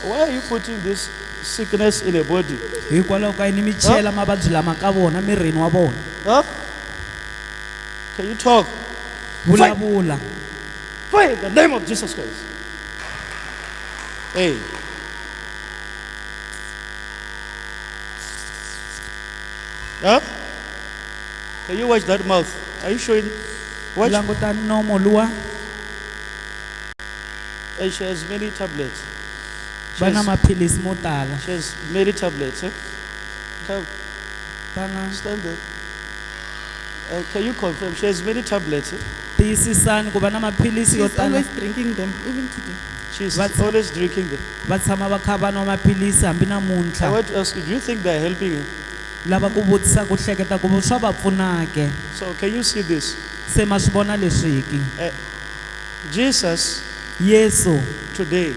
Why are you putting this sickness in a body? Huh? Can you talk? Pray in the name of Jesus Christ. Hey. Huh? Can you watch that mouth? Are you showing? Watch. And she has many tablets. She has many tablets. Huh? Come. Stand there. Can you confirm? She has many tablets. Huh? She's always drinking them, even today. She's always drinking them. I want to ask you, do you think they're helping her? So can you see this? Jesus today,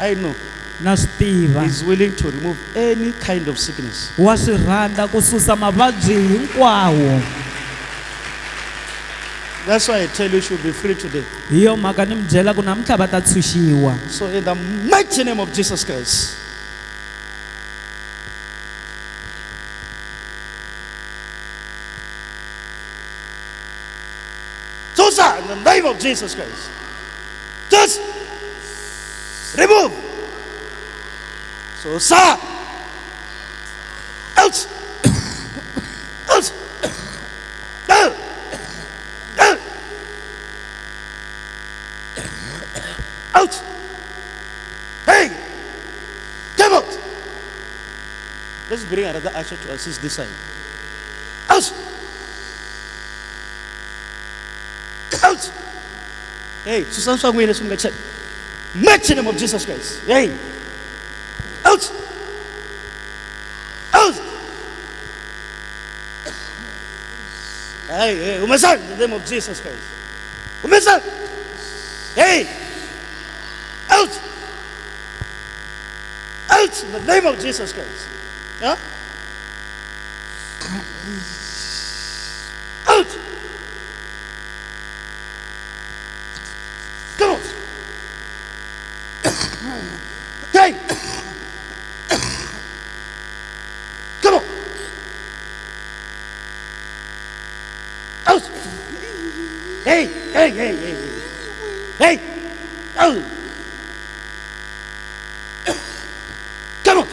I know, is willing to remove any kind of sickness. That's why I tell you she'll be free today. So in the mighty name of Jesus Christ. So sir, in the name of Jesus Christ, just remove. So sir, out, out, out. Out! Hey! Come out! Let's bring another usher to assist this side. Out! Out! Hey, Susan Swangwe, let's go check. Mighty name of Jesus Christ. Hey! Out! Out! Hey, Umasan, in the name of Jesus Christ. Umasan! Hey! Out! Out in the name of Jesus Christ. Yeah? Out! Come on! Hey! Come on! Out! Hey! Hey! Hey! Hey! Hey! Out! Come on!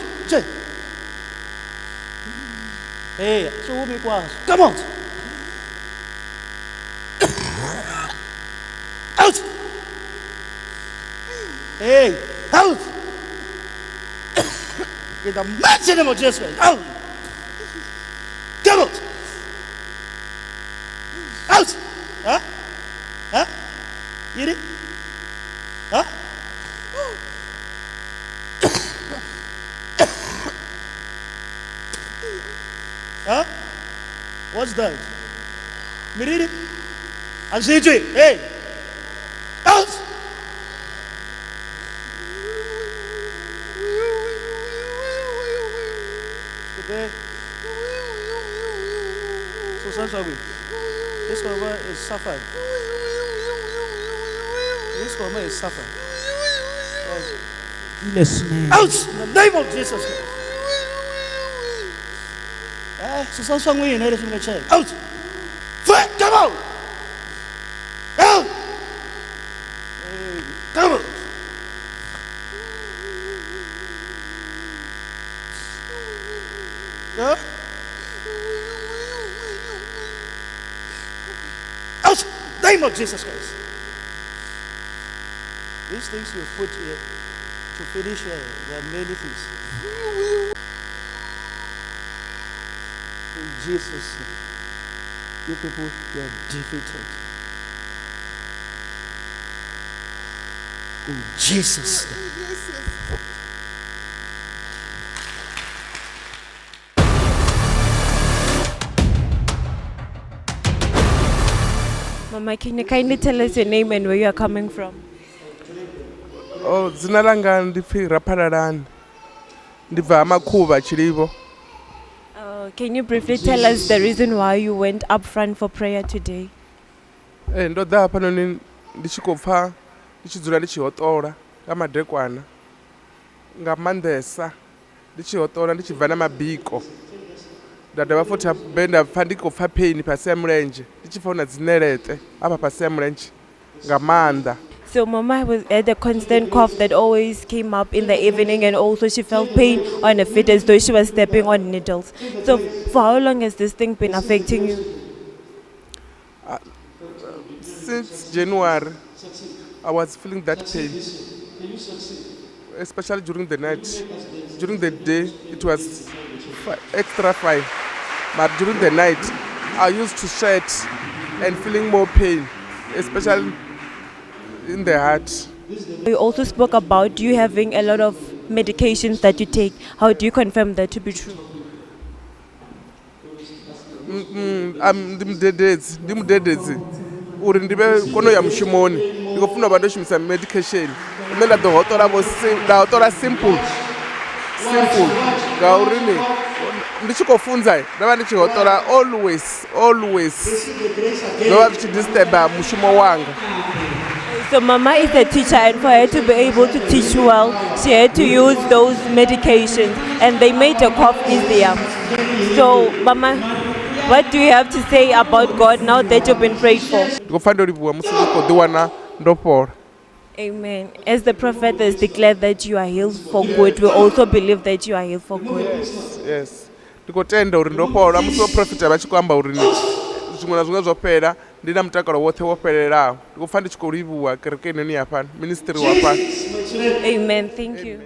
Hey, so me was. Come on! Out! Hey, out! In the mighty name of Jesus Christ, out! Come out! Out! Huh? Huh? You did? Huh? Huh? What's that? Miriri? I'm saying to you, hey! Out! Today, so Sansawi, this mama is suffering. This mama is suffering. Out! In the name of Jesus Christ. So some way in here from the chair. Out! Fire! Come out! Out! Hey, come out! Huh? Out! Name of Jesus Christ. These things you put here to finish here, there are many things. In Jesus' name, you people, you are defeated. In Jesus' name. Mama, can you kindly tell us your name and where you are coming from? Oh, zinalanga ndiphi Raphalalani. Ndibva Makhuva Chilivo. Can you briefly tell us the reason why you went up front for prayer today? Ndo da pano ndichikopfa ndichidzula ndichihotora kamadekwana nga maanḓesa ndi tshi hoṱola ndi tshi bva na mabiko nda dovha futhi habe nda pfha ndi khou pfha pain fhasi ya mulenzhe ndi tshi pfha hu na dzi ṋeleṱe afha fhasi ya mulenzhe nga maanḓa. So Mama had a constant cough that always came up in the evening, and also she felt pain on her feet as though she was stepping on needles. So for how long has this thing been affecting you? Since January, I was feeling that pain, especially during the night. During the day, it was extra fine, but during the night, I used to sweat and feeling more pain, especially in the heart. You also spoke about you having a lot of medications that you take. How do you confirm that to be true? Ndi mudededzi uri ndive kono ya mushumoni ndiko funa vha ndo shumisa medication ine nda ḓo hoṱola simple ngauri ndi tshi khou funza nda vha ndi tshi hoṱola always ndo vha zwi tshi disturba mushumo wanga. So Mama is a teacher, and for her to be able to teach well, she had to use those medications, and they made her cough easier. So Mama, what do you have to say about God now that you've been prayed for? Amen. As the prophet has declared that you are healed for good, we also believe that you are healed for good. Yes. Ndikotenda uri ndofhola musi wa profita vha tshi khou amba uri zwiṅwe na zwiṅwe zwo fhela ndi na mutakalo woṱhe wo fhelelaho ndi khou pfha ndi tshi khou livhuwa kerekeni ya fhano ministry wa fhano. Amen. Thank you.